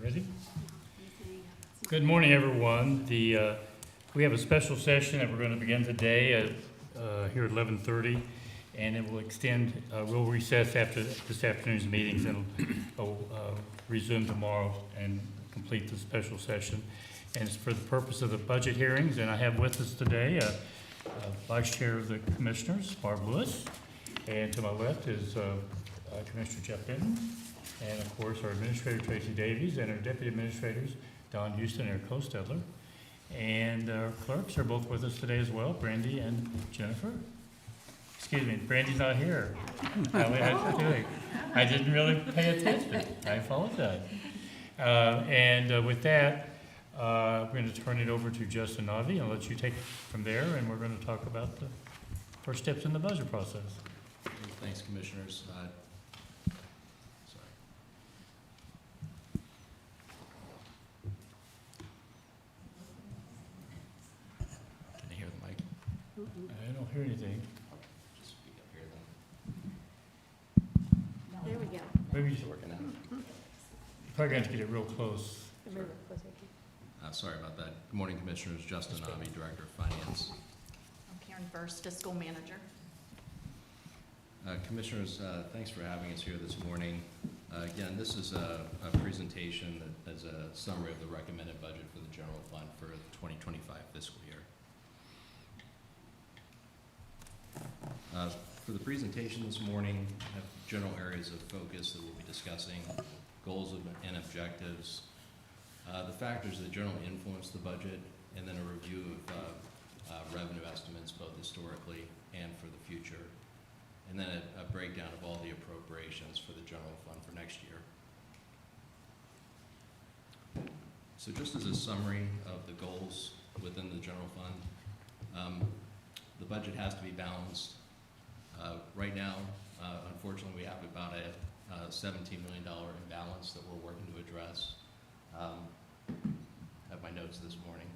Ready? Good morning, everyone. We have a special session that we're going to begin today here at 11:30, and it will extend. We'll recess after this afternoon's meetings, and it'll resume tomorrow and complete the special session. And it's for the purpose of the budget hearings. And I have with us today Vice Chair of the Commissioners, Barb Lewis, and to my left is Commissioner Jeff Benton, and of course our Administrator Tracy Davies, and our Deputy Administrators Don Houston and Eric Kostedler. And our clerks are both with us today as well, Brandy and Jennifer. Excuse me, Brandy's not here. I didn't really pay attention. I apologize. With that, we're going to turn it over to Justin Navi and let you take it from there, and we're going to talk about the first steps in the budget process. Thanks, Commissioners. Can I hear the mic? I don't hear anything. Just speak up here then. There we go. Maybe It's working out. you're probably going to get it real close. Remember, closer. Sorry about that. Good morning, Commissioners. Justin Navi, Director of Finance. I'm Karen First, Fiscal Manager. Commissioners, thanks for having us here this morning. Again, this is a presentation that is a summary of the recommended budget for the general fund for the 2025 fiscal year. For the presentation this morning, I have general areas of focus that we'll be discussing, goals and objectives, the factors that generally influence the budget, and then a review of revenue estimates both historically and for the future, and then a breakdown of all the appropriations for the general fund for next year. So just as a summary of the goals within the general fund, the budget has to be balanced. Right now, unfortunately, we have about a $17 million imbalance that we're working to address. I have my notes this morning.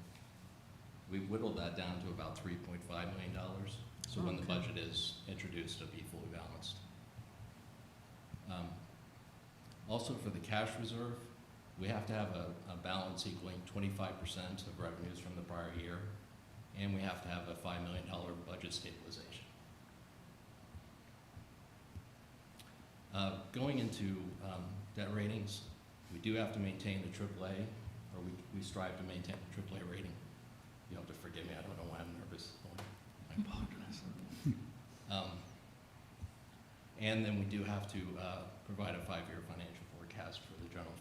We whittled that down to about $3.5 million. So when the budget is introduced, it'll be fully balanced. Also for the cash reserve, we have to have a balance equaling 25% of revenues from the prior year, and we have to have a $5 million budget stabilization. Going into debt ratings, we do have to maintain the AAA, or we strive to maintain the AAA rating. You'll have to forgive me, I don't know why I'm nervous. I apologize. And then we do have to provide a 5-year financial forecast for the general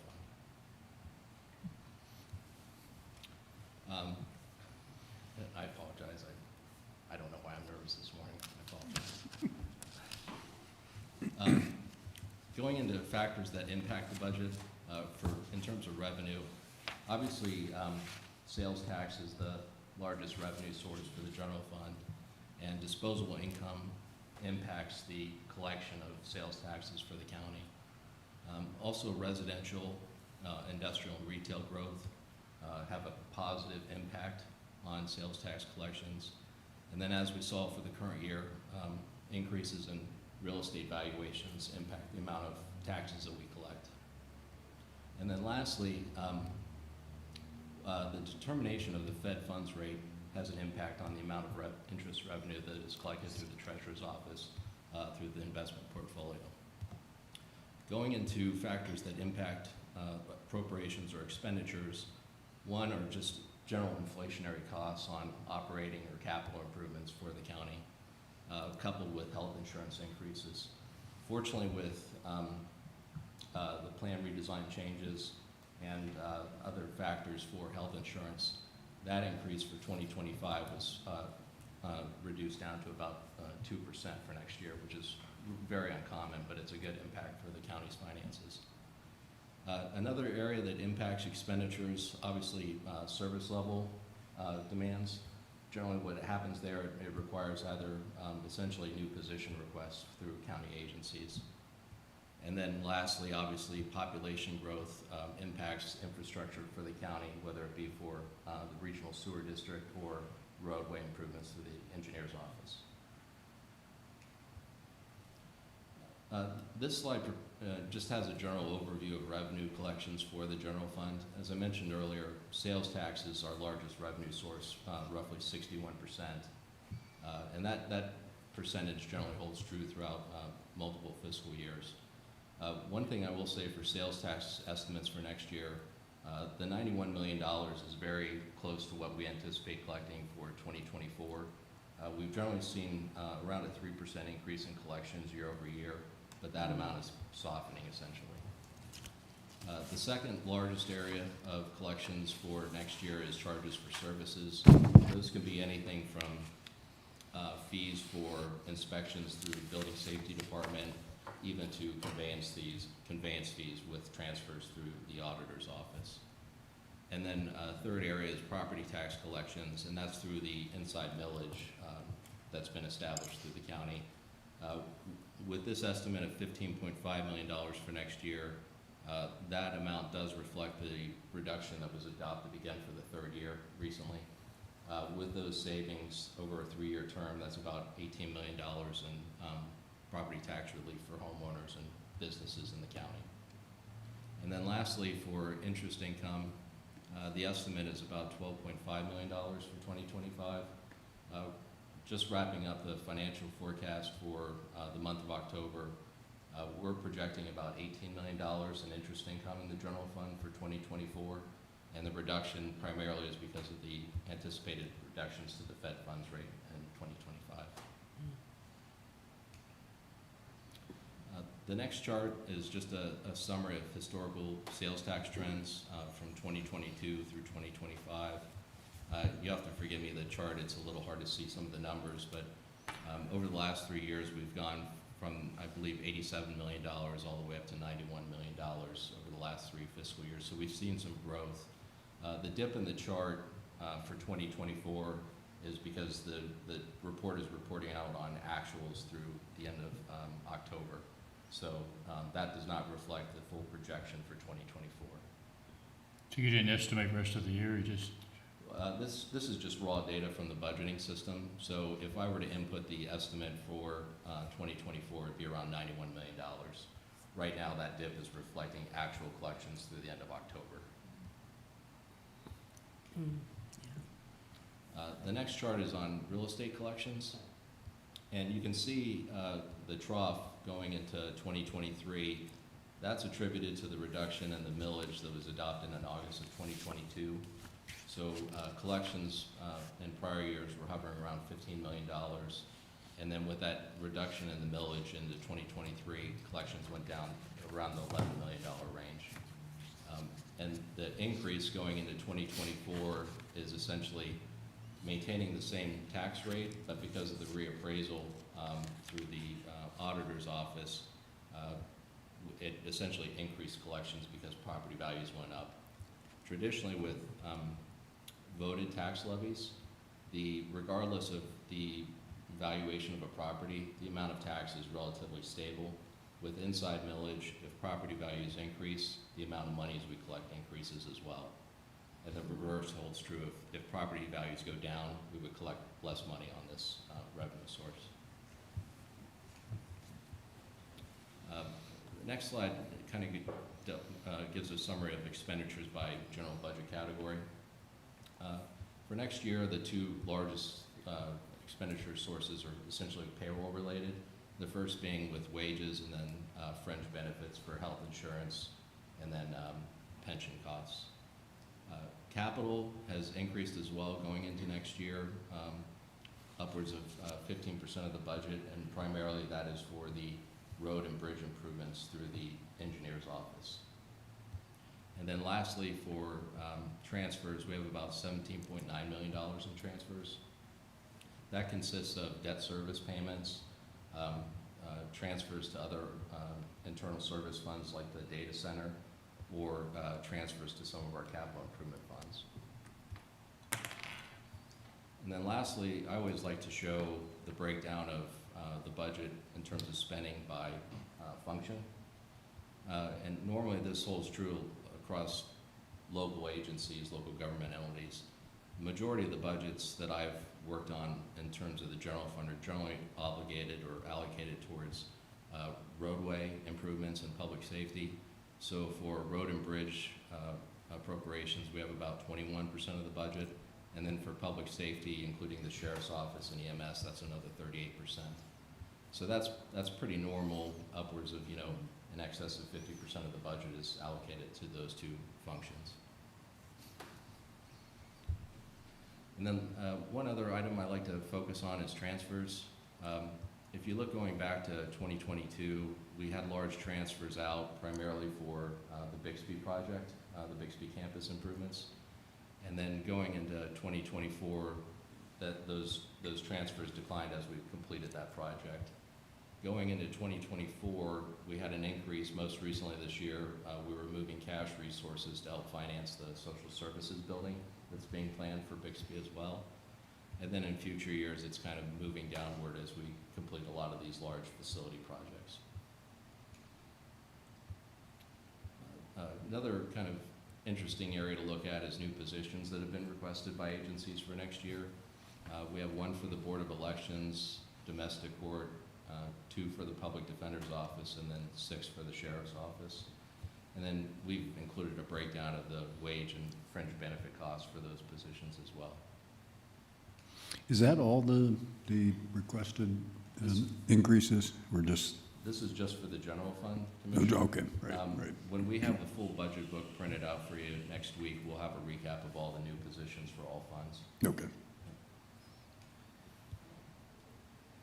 fund. I apologize, I don't know why I'm nervous this morning, I apologize. Going into factors that impact the budget in terms of revenue, obviously sales tax is the largest revenue source for the general fund, and disposable income impacts the collection of sales taxes for the county. Also residential, industrial, and retail growth have a positive impact on sales tax collections. And then as we saw for the current year, increases in real estate valuations impact the amount of taxes that we collect. And then lastly, the determination of the Fed funds rate has an impact on the amount of interest revenue that is collected through the Treasurer's Office through the investment portfolio. Going into factors that impact appropriations or expenditures, one are just general inflationary costs on operating or capital improvements for the county, coupled with health insurance increases. Fortunately, with the plan redesign changes and other factors for health insurance, that increase for 2025 was reduced down to about 2% for next year, which is very uncommon, but it's a good impact for the county's finances. Another area that impacts expenditures, obviously service level demands. Generally what happens there, it requires either essentially new position requests through county agencies. And then lastly, obviously, population growth impacts infrastructure for the county, whether it be for the regional sewer district or roadway improvements through the engineer's office. This slide just has a general overview of revenue collections for the general fund. As I mentioned earlier, sales tax is our largest revenue source, roughly 61%. And that percentage generally holds true throughout multiple fiscal years. One thing I will say for sales tax estimates for next year, the $91 million is very close to what we anticipate collecting for 2024. We've generally seen around a 3% increase in collections year over year, but that amount is softening essentially. The second largest area of collections for next year is charges for services. Those can be anything from fees for inspections through the building safety department, even to conveyance fees with transfers through the auditor's office. And then third area is property tax collections, and that's through the inside millage that's been established through the county. With this estimate of $15.5 million for next year, that amount does reflect the reduction that was adopted again for the third year recently. With those savings over a 3-year term, that's about $18 million in property tax relief for homeowners and businesses in the county. And then lastly, for interest income, the estimate is about $12.5 million for 2025. Just wrapping up the financial forecast for the month of October, we're projecting about $18 million in interest income in the general fund for 2024, and the reduction primarily is because of the anticipated reductions to the Fed funds rate in 2025. The next chart is just a summary of historical sales tax trends from 2022 through 2025. You have to forgive me, the chart, it's a little hard to see some of the numbers, but over the last 3 years, we've gone from, I believe, $87 million all the way up to $91 million over the last 3 fiscal years. So we've seen some growth. The dip in the chart for 2024 is because the report is reporting out on actuals through the end of October. So that does not reflect the full projection for 2024. So you didn't estimate rest of the year, you just... This is just raw data from the budgeting system. So if I were to input the estimate for 2024, it'd be around $91 million. Right now, that dip is reflecting actual collections through the end of October. The next chart is on real estate collections. And you can see the trough going into 2023. That's attributed to the reduction in the millage that was adopted in August of 2022. So collections in prior years were hovering around $15 million. And then with that reduction in the millage into 2023, collections went down around the $11 million range. And the increase going into 2024 is essentially maintaining the same tax rate, but because of the reappraisal through the auditor's office, it essentially increased collections because property values went up. Traditionally with voted tax levies, regardless of the valuation of a property, the amount of tax is relatively stable. With inside millage, if property values increase, the amount of monies we collect increases as well. And the reverse holds true. If property values go down, we would collect less money on this revenue source. The next slide kind of gives a summary of expenditures by general budget category. For next year, the 2 largest expenditure sources are essentially payroll related. The first being with wages, and then fringe benefits for health insurance, and then pension costs. Capital has increased as well going into next year, upwards of 15% of the budget, and primarily that is for the road and bridge improvements through the engineer's office. And then lastly, for transfers, we have about $17.9 million in transfers. That consists of debt service payments, transfers to other internal service funds like the data center, or transfers to some of our capital improvement funds. And then lastly, I always like to show the breakdown of the budget in terms of spending by function. And normally this holds true across local agencies, local government entities. The majority of the budgets that I've worked on in terms of the general fund are generally obligated or allocated towards roadway improvements and public safety. So for road and bridge appropriations, we have about 21% of the budget. And then for public safety, including the sheriff's office and EMS, that's another 38%. So that's pretty normal, upwards of, in excess of 50% of the budget is allocated to those two functions. And then one other item I like to focus on is transfers. If you look going back to 2022, we had large transfers out primarily for the Bixby project, the Bixby campus improvements. And then going into 2024, those transfers declined as we completed that project. Going into 2024, we had an increase. Most recently this year, we were moving cash resources to help finance the social services building that's being planned for Bixby as well. And then in future years, it's kind of moving downward as we complete a lot of these large facility projects. Another kind of interesting area to look at is new positions that have been requested by agencies for next year. We have one for the Board of Elections, Domestic Court, 2 for the Public Defender's Office, and then 6 for the Sheriff's Office. And then we've included a breakdown of the wage and fringe benefit costs for those positions as well. Is that all the requested increases, or just? This is just for the general fund, Commissioner. Okay, right. When we have the full budget book printed out for you next week, we'll have a recap of all the new positions for all funds. Okay.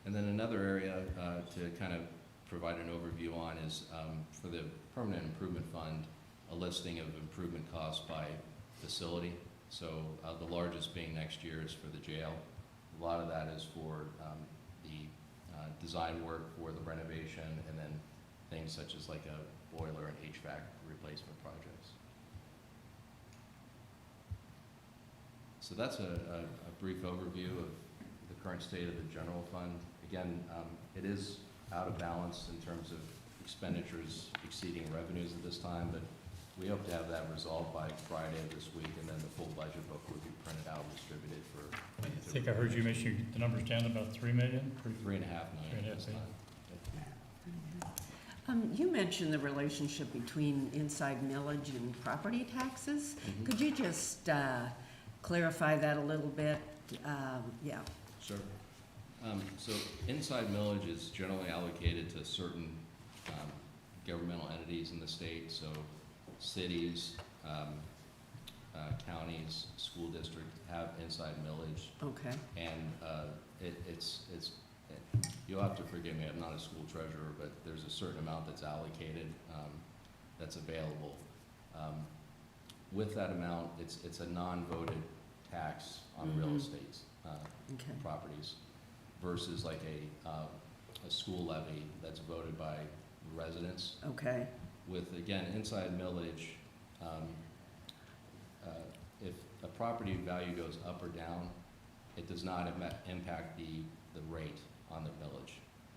And then another area to kind of provide an overview on is for the Permanent Improvement Fund, a listing of improvement costs by facility. So the largest being next year is for the jail. A lot of that is for the design work for the renovation, and then things such as like a boiler and HVAC replacement projects. So that's a brief overview of the current state of the general fund. Again, it is out of balance in terms of expenditures exceeding revenues at this time, but we hope to have that resolved by Friday of this week, and then the full budget book will be printed out and distributed for. I think I heard you mention the numbers down to about 3 million? $3.5 million at this time. You mentioned the relationship between inside millage and property taxes. Mhm. Could you just clarify that a little bit? Yeah. Sure. So inside millage is generally allocated to certain governmental entities in the state, so cities, counties, school district have inside millage, Okay. and you'll have to forgive me, I'm not a school treasurer, but there's a certain amount that's allocated, that's available. With that amount, it's a non-voted tax on real Mhm. estate Okay. properties versus like a school levy that's voted by residents. Okay. With, again, inside millage, if a property value goes up or down, it does not impact the rate on the millage.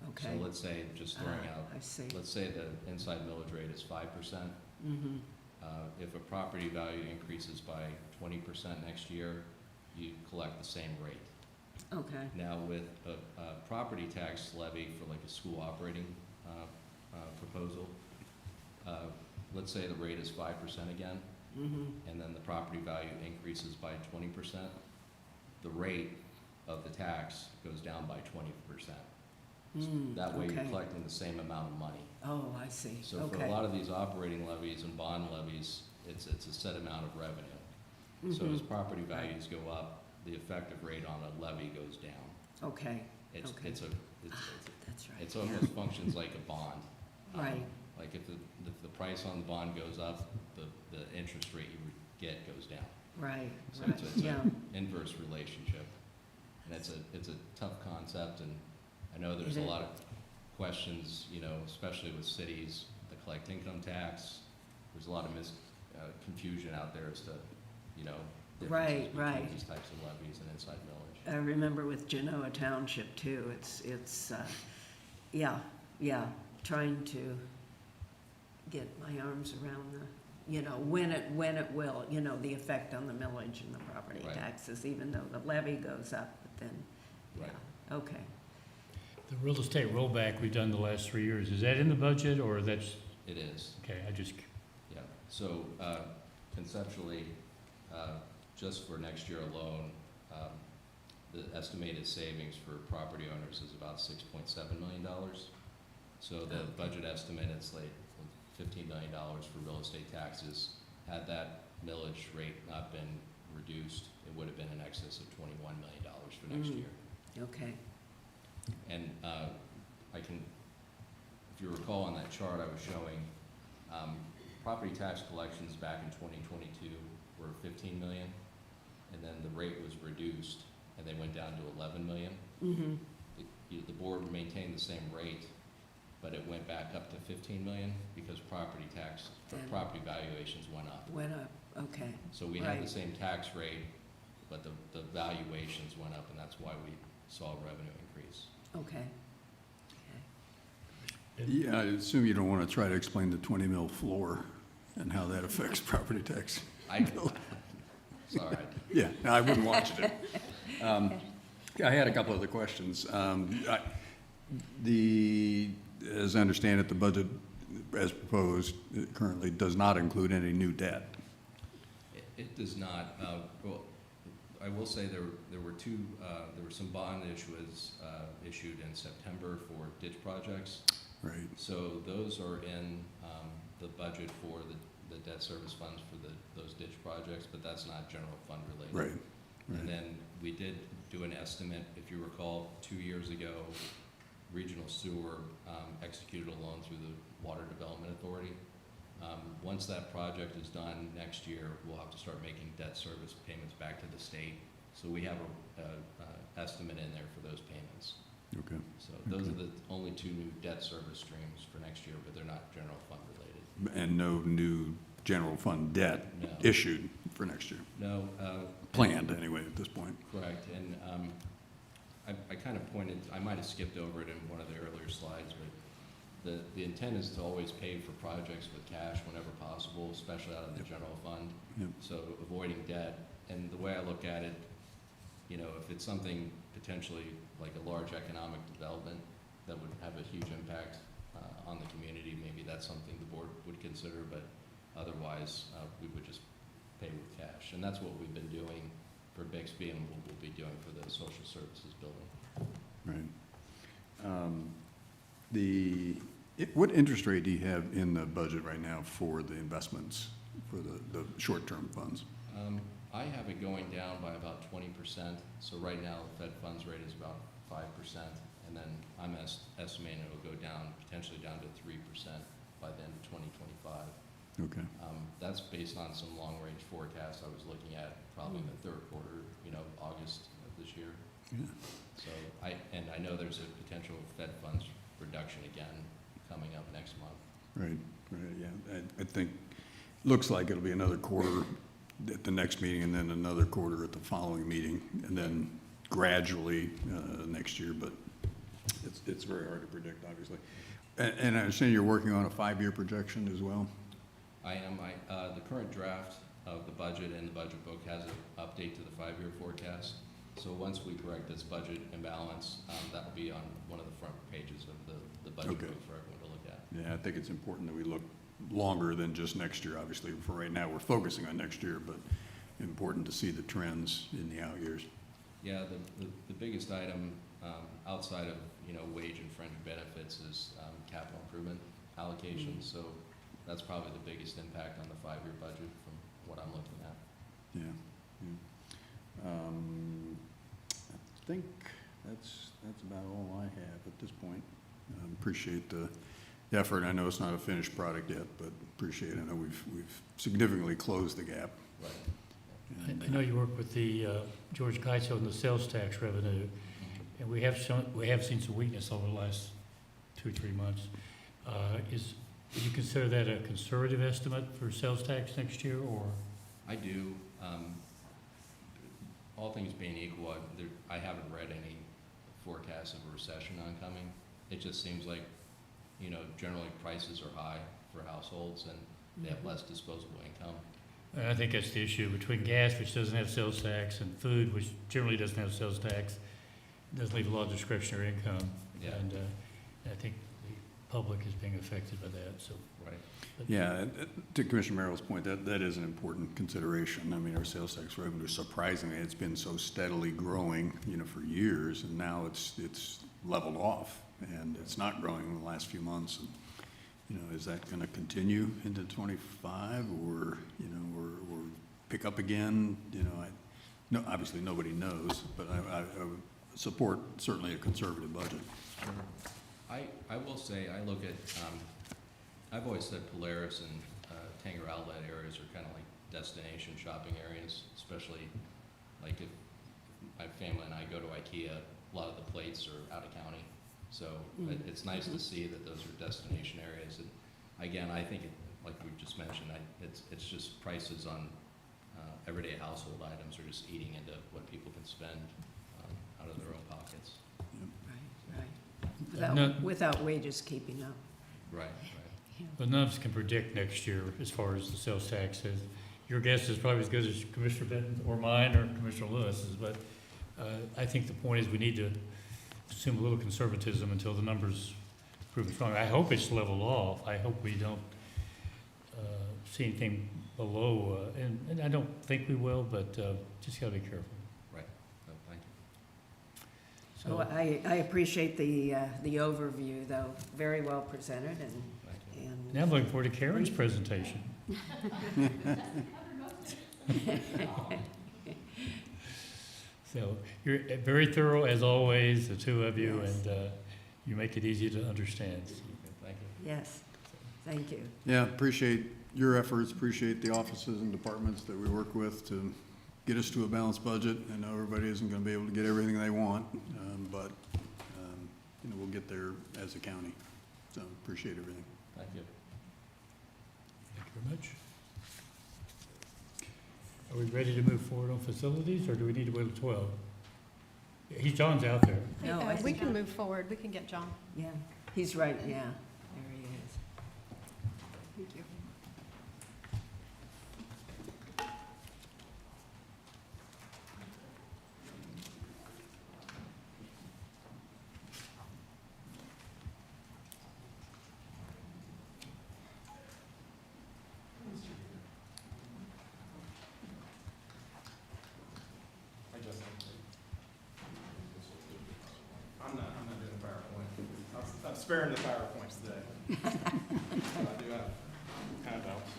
Okay. So let's say, just throwing out, I see. let's say the inside millage rate is 5%. Mm-hmm. If a property value increases by 20% next year, you collect the same rate. Okay. Now, with a property tax levy for like a school operating proposal, let's say the rate is 5% again, Mm-hmm. and then the property value increases by 20%, the rate of the tax goes down by 20%. That way you're Okay. collecting the same amount of money. Oh, I see. So for Okay. a lot of these operating levies and bond levies, it's a set amount of revenue. So Mhm. as property values go up, the effective rate on a levy goes down. Okay. It's, Okay. it's a, That's right. it's Yeah. almost functions like a bond. Right. Like if the price on the bond goes up, the interest rate you get goes down. Right. So Right. it's Yeah. an inverse relationship. And it's a tough concept, and I know there's a It is. lot of questions, especially with cities that collect income tax. There's a lot of confusion out there as to, differences Right, between right. these types of levies and inside millage. I remember with Genoa Township too, it's trying to get my arms around when it will, the effect on the millage and the property Right. taxes, even though the levy goes up, but then, Right. okay. The real estate rollback we've done the last 3 years, is that in the budget or that's, It is. okay, I just, Yeah, so conceptually, just for next year alone, the estimated savings for property owners is about $6.7 million. So the budget estimate, it's like $15 million for real estate taxes. Had that millage rate not been reduced, it would have been in excess of $21 million for next year. Okay. And I can, if you recall on that chart I was showing, property tax collections back in 2022 were 15 million, and then the rate was reduced, and they went down to 11 million. Mm-hmm. The board maintained the same rate, but it went back up to 15 million because property tax, or Then- property valuations went up. Went up, okay. So we had the Right. same tax rate, but the valuations went up, and that's why we saw revenue increase. Okay. Yeah, I assume you don't want to try to explain the 20 mil floor and how that affects property tax. Sorry. Yeah, no, I wouldn't watch it. I had a couple other questions. As I understand it, the budget as proposed currently does not include any new debt. It does not. Well, I will say there were some bond issues issued in September for ditch projects. Right, So those are in the budget for the debt service funds for those ditch projects, but that's not general fund related. right, And right. then we did do an estimate, if you recall, 2 years ago, Regional Sewer executed a loan through the Water Development Authority. Once that project is done next year, we'll have to start making debt service payments back to the state. So we have a estimate in there for those payments. Okay. So those are the only two new debt service streams for next year, but they're not general fund related. And no new general fund debt No. issued for next year? No. Planned, anyway, at this point? Correct, and I kind of pointed, I might have skipped over it in one of the earlier slides, but the intent is to always pay for projects with cash whenever possible, especially out of the general fund. Yep. So avoiding debt, and the way I look at it, you know, if it's something potentially like a large economic development that would have a huge impact on the community, maybe that's something the board would consider, but otherwise, we would just pay with cash. And that's what we've been doing for Bixby and what we'll be doing for the social services building. Right. What interest rate do you have in the budget right now for the investments, for the short-term funds? I have it going down by about 20%. So right now, the Fed funds rate is about 5%, and then I'm estimating it'll go down, potentially down to 3% by the end of 2025. Okay, That's based on some long-range forecasts I was looking at, probably in the third quarter, you know, August of this year. yeah, So I know there's a potential Fed funds reduction again coming up next month. right, yeah. I think, looks like it'll be another quarter at the next meeting, and then another quarter at the following meeting, and then gradually next year, but it's very hard to predict, obviously. And I understand you're working on a 5-year projection as well? I am, the current draft of the budget and the budget book has an update to the 5-year forecast. So once we correct this budget imbalance, that will be on one of the front pages of the budget Okay. book for everyone to look at. Yeah, I think it's important that we look longer than just next year, obviously. For right now, we're focusing on next year, but important to see the trends in the out years. Yeah, the biggest item outside of, you know, wage and fringe benefits is capital improvement allocations. So that's probably the biggest impact on the 5-year budget from what I'm looking at. Yeah. I think that's about all I have at this point. Appreciate the effort. I know it's not a finished product yet, but appreciate it. I know we've significantly closed the gap. Right. I know you work with the George Kaiso on the sales tax revenue, and we have seen some weakness over the last 2-3 months. Would you consider that a conservative estimate for sales tax next year, or? I do. All things being equal, I haven't read any forecasts of a recession oncoming. It just seems like, you know, generally prices are high for households and they have less disposable income. And I think that's the issue between gas, which doesn't have sales tax, and food, which generally doesn't have sales tax. It does leave a lot of discretionary income. Yeah. And I think the public is being affected by that, so. Right. but- Yeah, to Commissioner Merrill's point, that is an important consideration. I mean, our sales tax revenue, surprisingly, it's been so steadily growing, for years, and now it's leveled off, and it's not growing in the last few months. And, is that going to continue into '25, or pick up again? No, obviously nobody knows, but I would support certainly a conservative budget. Sure. I will say, I look at, I've always said Polaris and Tanger Outlet areas are kind of like destination shopping areas, especially like if my family and I go to IKEA, a lot of the plates are out of county. So it's nice to see that those are destination areas. And again, I think, like we just mentioned, it's just prices on everyday household items are just eating into what people can spend out of their own pockets. Right. No- Without wages keeping up. Right. But none of us can predict next year as far as the sales tax is. Your guess is probably as good as Commissioner Benton or mine or Commissioner Lewis's, but I think the point is we need to assume a little conservatism until the numbers prove strong. I hope it's leveled off. I hope we don't see anything below, and I don't think we will, but just gotta be careful. Right. So, thank you. So I appreciate the overview, though, very well presented, Thank you. Now I'm looking forward to Karen's presentation. So you're very thorough as always, the two of you, Yes. and you make it easy to understand. Okay, thank you. Yes, thank you. Yeah, appreciate your efforts, appreciate the offices and departments that we work with to get us to a balanced budget. I know everybody isn't gonna be able to get everything they want, but, we'll get there as a county. So appreciate everything. Thank you. Thank you very much. Are we ready to move forward on facilities, or do we need to wait till 12? John's out there. No, I We think- can move forward, we can get John. Yeah, he's right, yeah, there he is. Thank you. I'm not doing the PowerPoint. I'm sparing the PowerPoints today. I do have handouts.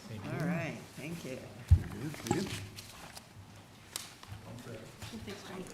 Thank you. All right, thank you. Good. Thanks, John.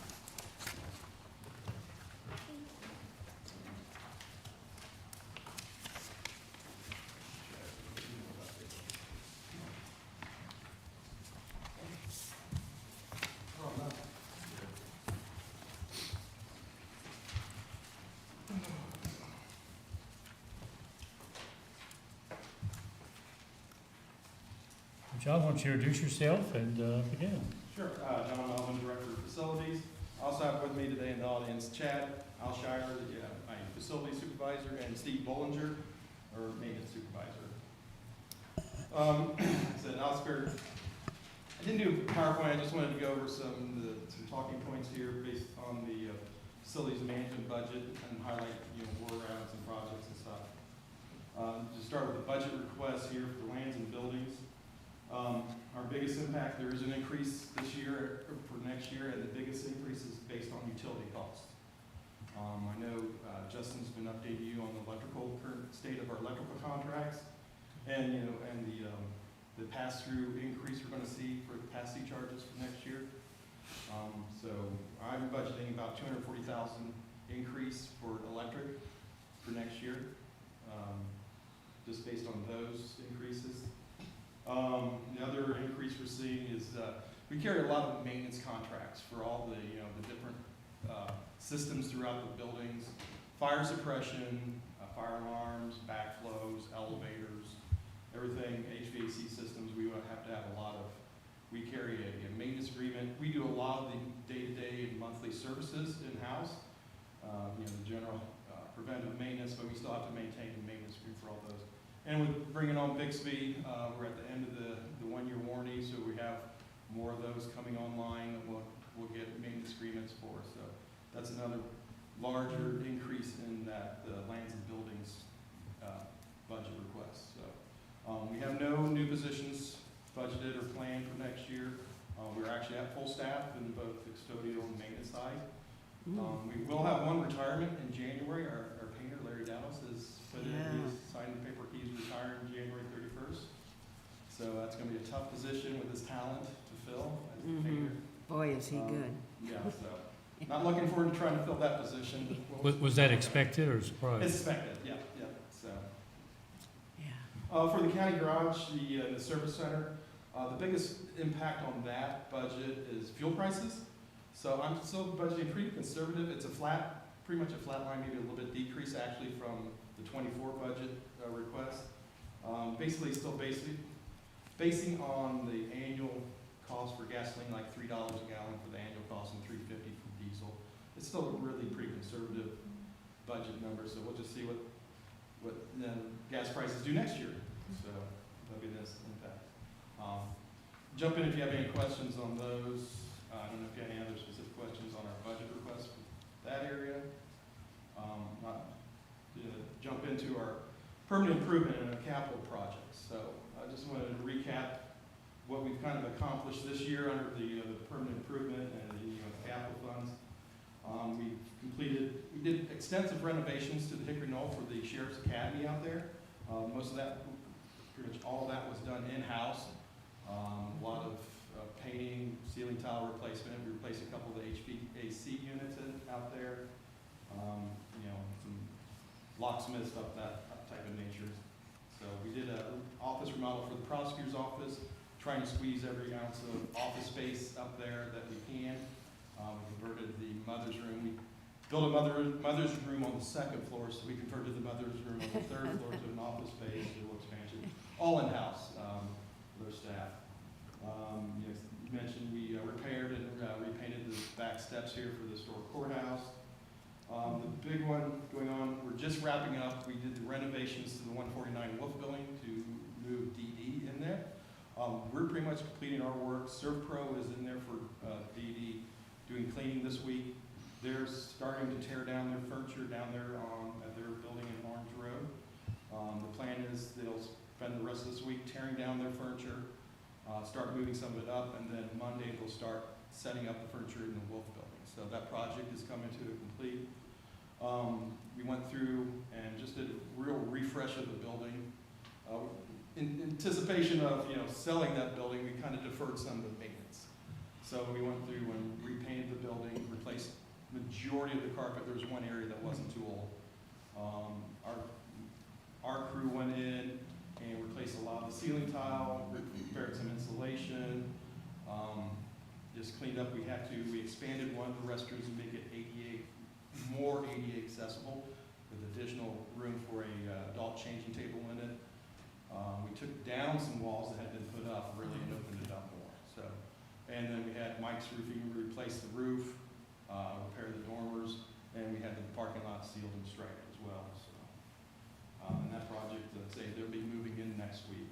John, why don't you introduce yourself and begin? Sure, John Melvin, Director of Facilities. Also have with me today in the audience Chad Alshire, my Facility Supervisor, and Steve Bollinger, our Maintenance Supervisor. So now I didn't do a PowerPoint, I just wanted to go over some talking points here based on the facilities management budget and highlight, where we're at, some projects and stuff. To start with the budget request here for lands and buildings. Our biggest impact, there is an increase this year, or for next year, and the biggest increase is based on utility costs. I know Justin's been updating you on the current state of our electrical contracts, and, the pass-through increase we're gonna see for capacity charges for next year. So I'm budgeting about $240,000 increase for electric for next year, just based on those increases. The other increase we're seeing is we carry a lot of maintenance contracts for all the different systems throughout the buildings, fire suppression, fire alarms, backflows, elevators, everything, HVAC systems. We would have to have a lot of. We carry a maintenance agreement. We do a lot of the day-to-day and monthly services in-house. The general preventive maintenance, but we still have to maintain the maintenance fee for all those. And with bringing on Bixby, we're at the end of the one-year warranty, so we have more of those coming online that we'll get maintenance agreements for. So that's another larger increase in that lands and buildings budget request. So we have no new positions budgeted or planned for next year. We're actually at full staff in both the custodial and maintenance side. We will have one retirement in January. Our painter, Larry Dallas, has put in, he's signed the paper, he's retiring January 31st. So that's gonna be a tough position with his talent to fill as a painter. Boy, is he good. Yeah, so, not looking forward to trying to fill that position. but Was that expected or surprised? It's expected, yeah, so. Yeah. For the county garage, the service center, the biggest impact on that budget is fuel prices. So I'm still budgeting pretty conservative. It's pretty much a flat line, maybe a little bit decrease actually from the '24 budget request. Basically still basing on the annual cost for gasoline, like $3 a gallon for the annual cost and $3.50 for diesel. It's still a really pretty conservative budget number, so we'll just see what gas prices do next year. So that'll be this impact. Jump in if you have any questions on those. I don't know if you have any other specific questions on our budget request for that area. Not to jump into our permanent improvement and our capital projects. So I just wanted to recap what we've kind of accomplished this year under the permanent improvement and the capital funds. We did extensive renovations to the Hickory Knoll for the Sheriff's Academy out there. Most of that, pretty much all of that was done in-house. A lot of painting, ceiling tile replacement. We replaced a couple of the HVAC units out there. Some locksmith stuff, that type of nature. So we did an office remodel for the prosecutor's office, trying to squeeze every ounce of office space up there that we can. We converted the mother's room. We built a mother's room on the second floor, so we converted the mother's room on the third floor to an office space, a little expansion, all in-house with our staff. You mentioned we repaired and repainted the back steps here for the historic courthouse. The big one going on, we're just wrapping up. We did the renovations to the 149 Wolf building to move DD in there. We're pretty much completing our work. ServPro is in there for DD doing cleaning this week. They're starting to tear down their furniture down there at their building in Orange Road. The plan is they'll spend the rest of this week tearing down their furniture, start moving some of it up, and then Monday they'll start setting up the furniture in the Wolf building. So that project is coming to a complete. We went through and just did a real refresh of the building. In anticipation of selling that building, we kind of deferred some of the maintenance. So we went through and repainted the building, replaced majority of the carpet. There was one area that wasn't too old. Our crew went in and replaced a lot of the ceiling tile, repaired some insulation, just cleaned up. We expanded one of the restrooms to make it more ADA accessible with additional room for a adult changing table in it. We took down some walls that had been put up really and opened it up more. So, and then we had Mike's Roofing, we replaced the roof, repaired the dormers, and we had the parking lot sealed and striped as well. So, and that project, they'll be moving in next week.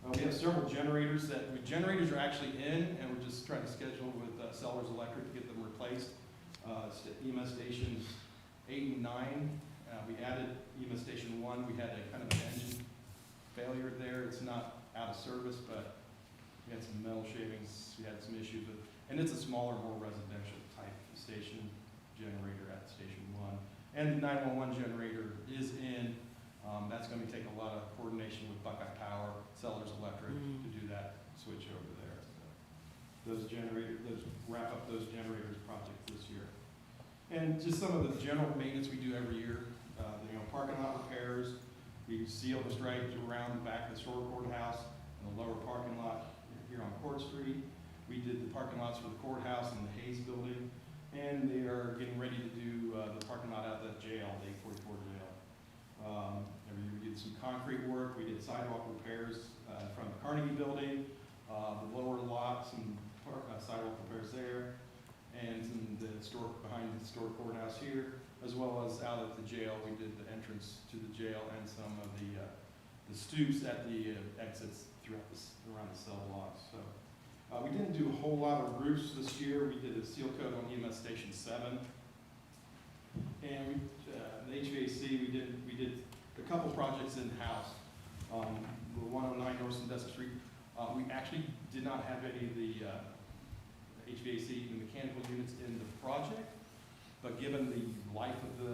We have several generators generators are actually in, and we're just trying to schedule with Sellers Electric to get them replaced. EMS stations 8 and 9. We added EMS station 1. We had a kind of an engine failure there. It's not out of service, but we had some metal shavings. We had some issues with, and it's a smaller, more residential type station generator at station 1. And the 911 generator is in. That's going to take a lot of coordination with Buckeye Power, Sellers Electric to do that switch over there. So wrap up those generators projects this year. And just some of the general maintenance we do every year. Parking lot repairs. We sealed and striped around the back of the historic courthouse and the lower parking lot here on Court Street. We did the parking lots for the courthouse and the Hayes building. And they are getting ready to do the parking lot out at the jail, the 844 jail. We did some concrete work. We did sidewalk repairs from the Carnegie building, the lower lot, some sidewalk repairs there. and in the behind the historic courthouse here, as well as out at the jail. We did the entrance to the jail and some of the stoops at the exits around the cell blocks. So we didn't do a whole lot of roofs this year. We did a seal coat on EMS Station 7. And the HVAC, we did a couple projects in-house. The 109 North Sandusky Street, we actually did not have any of the HVAC and mechanical units in the project, but given the life of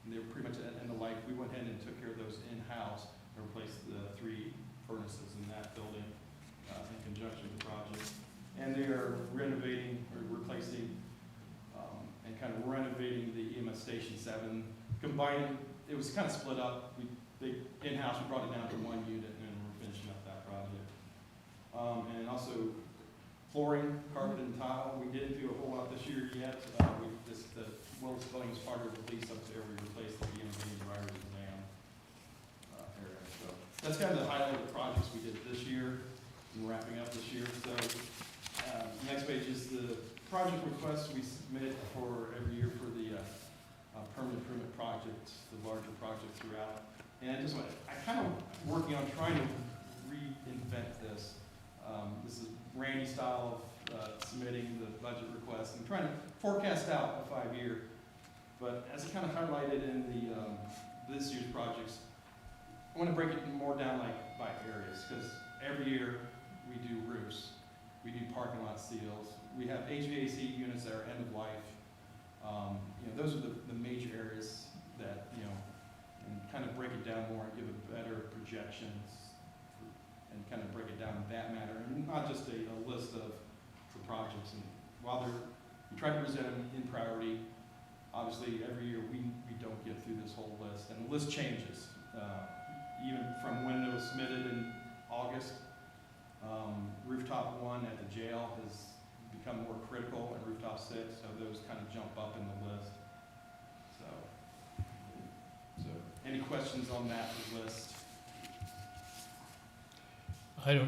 they were pretty much at end of life, we went ahead and took care of those in-house and replaced the 3 furnaces in that building in conjunction with the project. And they are renovating or replacing and kind of renovating the EMS Station 7, combining, it was kind of split up. In-house, we brought it down to 1 unit, and we're finishing up that project. And also flooring, carpet, and tile. We didn't do a whole lot this year yet. The Willis building is part of the lease up there. We replaced the DMV and driver's exam area. So that's kind of the highlight of the projects we did this year and wrapping up this year. So next page is the project requests we submit for every year for the permanent improvement projects, the larger projects throughout. And I kind of working on trying to reinvent this. This is Randy style of submitting the budget request and trying to forecast out a 5-year. But as kind of highlighted in the this year's projects, I want to break it more down like by areas, because every year we do roofs, we do parking lot seals, we have HVAC units that are end of life. Those are the major areas that, and kind of break it down more and give it better projections and kind of break it down in that manner, and not just a list of the projects. And while we try to present them in priority, obviously every year we don't get through this whole list, and the list changes. Even from when it was submitted in August, rooftop 1 at the jail has become more critical, and rooftop 6, so those kind of jump up in the list. So any questions on that list?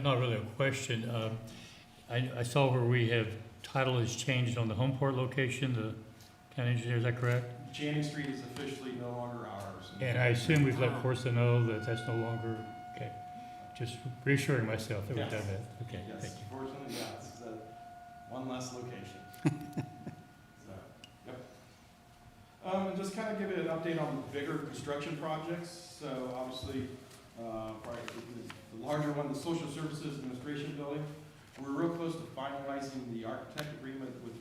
Not really a question. I saw where we have, title has changed on the Homeport location, the county engineer, is that correct? Channing Street is officially no longer ours. And I assume we've let Corsa know that that's no longer, okay. Just reassuring myself that we've done that. Okay, Yes, thank you. fortunately, yes, it's one less location. So, yep. And just kind of give it an update on the bigger construction projects. So obviously, probably the larger one, the Social Services Administration Building. We're real close to finalizing the architect agreement with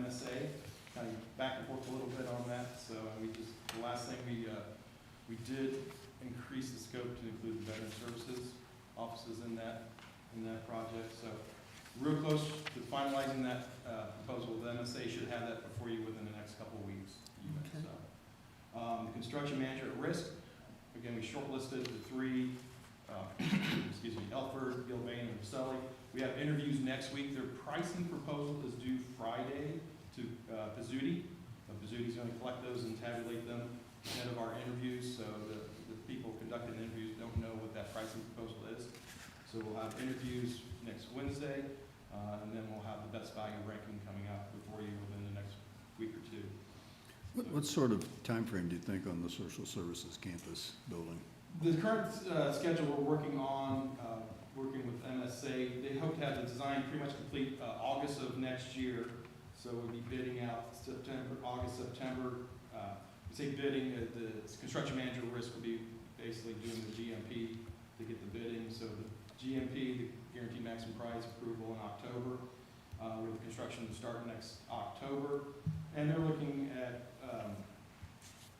MSA. Kind of back and forth a little bit on that. So the last thing we did increase the scope to include the Veteran Services offices in that project. So real close to finalizing that proposal. The MSA should have that before you within the next couple of weeks. Even. Okay. So, the construction manager at risk. Again, we shortlisted the 3. Elford, Gilbane, and Roselli. We have interviews next week. Their pricing proposal is due Friday to Pizzuti. Pizzuti's going to collect those and tabulate them ahead of our interviews, so the people conducting the interviews don't know what that pricing proposal is. So we'll have interviews next Wednesday, and then we'll have the best value ranking coming out before you within the next week or 2. What sort of time frame do you think on the social services campus building? The current schedule we're working on, working with MSA, they hope to have the design pretty much complete August of next year. So we'll be bidding out August, September. We say bidding, the construction manager risk will be basically doing the GMP to get the bidding. So the GMP, the guaranteed maximum price approval in October, with the construction to start next October. And they're looking at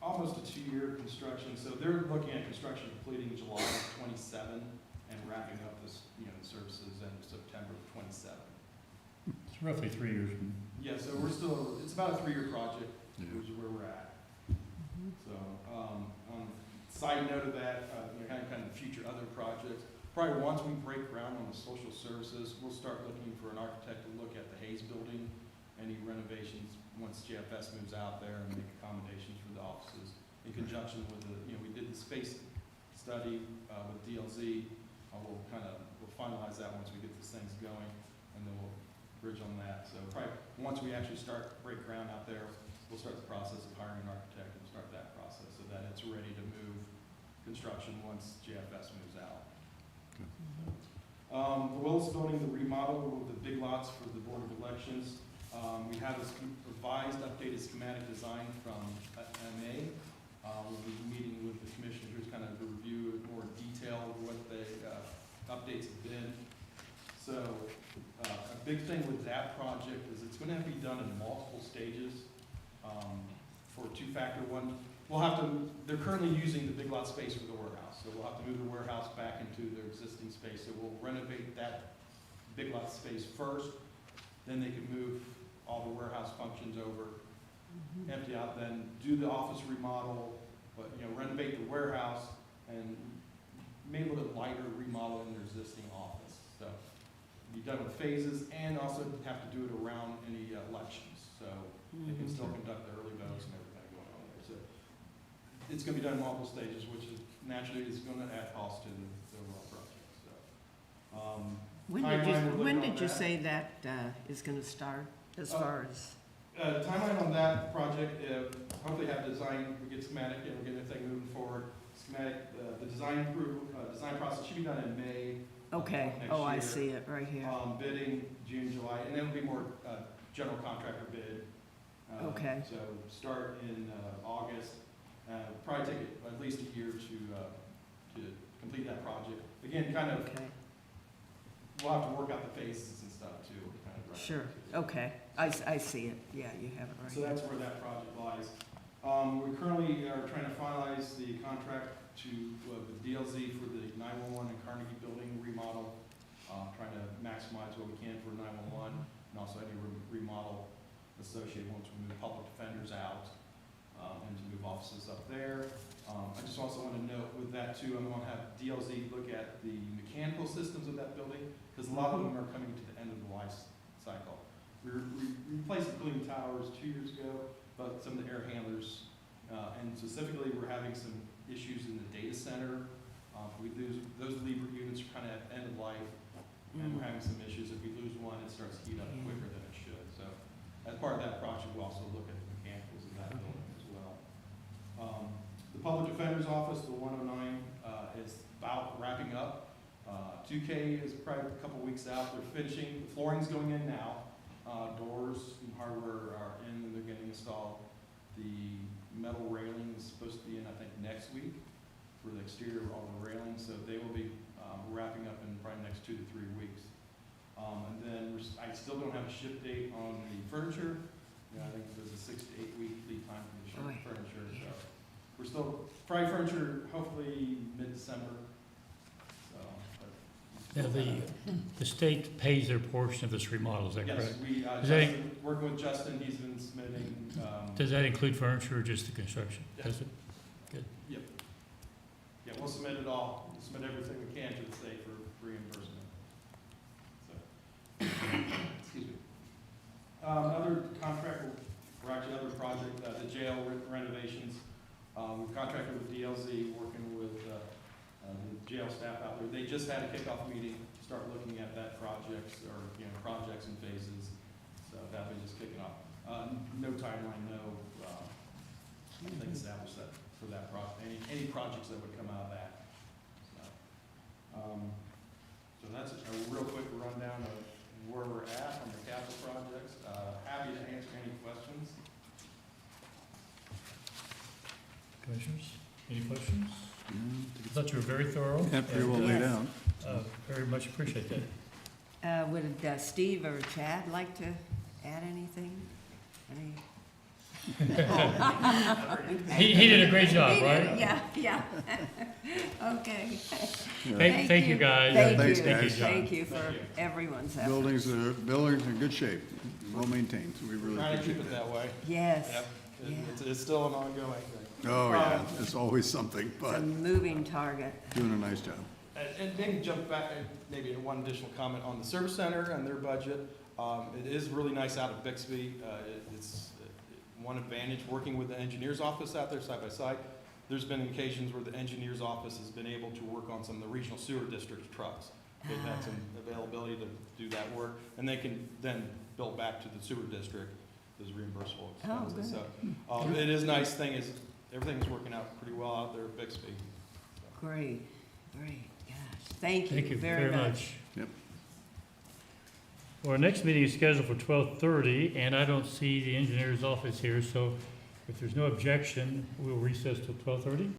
almost a 2-year construction. So they're looking at construction completing July of 27 and wrapping up this, the services in September of 27. It's roughly 3 years from. Yeah, so it's about a 3-year project, which is where we're at. So, on side note of that, kind of future other projects, probably once we break ground on the social services, we'll start looking for an architect to look at the Hayes building, any renovations, once JFS moves out there, and make accommodations for the offices in conjunction with we did the space study with DLZ. We'll finalize that once we get these things going, and then we'll bridge on that. So probably, once we actually break ground out there, we'll start the process of hiring an architect and start that process so that it's ready to move construction once JFS moves out. The Willis Building, the remodel with the big lots for the Board of Elections. We have this revised, updated schematic design from MA. We'll be meeting with the commissioners, kind of to review in more detail what the updates have been. So a big thing with that project is it's going to have to be done in multiple stages for two-factor. One, they're currently using the big lot space for the warehouse, so we'll have to move the warehouse back into their existing space. So we'll renovate that big lot space first, then they can move all the warehouse functions over, empty out, then do the office remodel, but, renovate the warehouse and maybe a little bit lighter remodel in their existing office. So be done with phases and also have to do it around any elections. So they can still conduct the early votes and everything going on there. So it's going to be done in multiple stages, which is naturally is going to add cost to the overall project. So When did you say that is gonna start, as far as? Timeline on that project, hopefully have design, we get schematic, and we'll get everything moving forward. Schematic, the design process should be done in May. Okay, next oh, I year. see it right here. Bidding June, July, and then it'll be more general contractor bid. Okay. So start in August, probably take at least a year to complete that project. Again, kind of, Okay, we'll have to work out the phases and stuff too. Kind of right sure, into it. okay, I see it, yeah, you have it right So here. that's where that project lies. We currently are trying to finalize the contract with DLZ for the 911 and Carnegie Building remodel, trying to maximize what we can for 911 and also any remodel associated once we move public defenders out and to move offices up there. I just also want to note with that too, I'm going to have DLZ look at the mechanical systems of that building because a lot of them are coming to the end of the life cycle. We replaced the cooling towers 2 years ago, but some of the air handlers, and specifically we're having some issues in the data center. We lose, those Libra units are kind of at end of life, and we're having some issues. If we lose one, it starts to heat up quicker than it should. So as part of that project, we'll also look at the mechanicals of that building as well. The Public Defender's Office, the 109, is about wrapping up. 2K is probably a couple weeks out. They're finishing. The flooring's going in now. Doors and hardware are in and they're getting installed. The metal railing is supposed to be in, I think, next week for the exterior of all the railings. So they will be wrapping up in probably the next 2 to 3 weeks. And then I still don't have a ship date on the furniture. I think there's a 6 to 8 week lead time for the furniture. So we're still, probably furniture, hopefully mid-December. Now, the state pays their portion of this remodel, is that Yes, correct? we, Is that- working with Justin, he's been submitting, Does that include furniture or just the construction? Yeah. Does it? yeah, we'll submit it all, we'll submit everything we can to the state for reimbursement. So, excuse me. Other contract, or actually other project, the jail renovations. We've contracted with DLZ, working with the jail staff out there. They just had a kickoff meeting to start looking at that projects or, projects and phases. So that'll be just kicking off. No timeline, no, nothing established that for that project, any projects that would come out of that. So that's a real quick rundown of where we're at on the capital projects. Happy to answer any questions. Commissioners, any questions? I thought you were very thorough. Yeah, pretty well and, laid out. Very much appreciate that. Would Steve or Chad like to add anything? Any? He did a great job, He did, right? Yeah. Okay. Yeah. Thank you, guys. Thank Thanks, you. guys. Thank you for Thank you. everyone's effort. Buildings are in good shape, well maintained, so we really Trying to keep appreciate it that. that way. Yes, Yep. Yeah. It's still an ongoing thing. Oh, yeah, it's always something, it's but a moving target. doing a nice job. And maybe jump back, maybe one additional comment on the service center and their budget. It is really nice out of Bixby. It's one advantage working with the engineer's office out there side by side. There's been occasions where the engineer's office has been able to work on some of the regional sewer district trucks. It had some availability to do that work, and they can then bill back to the sewer district as reimbursable expenses. So, it is nice thing is, everything's working out pretty well out there at Bixby. Great, great, gosh, thank Thank you you very much. Yep. Well, our next meeting is scheduled for 12:30, and I don't see the engineer's office here, so if there's no objection, we'll recess till 12:30.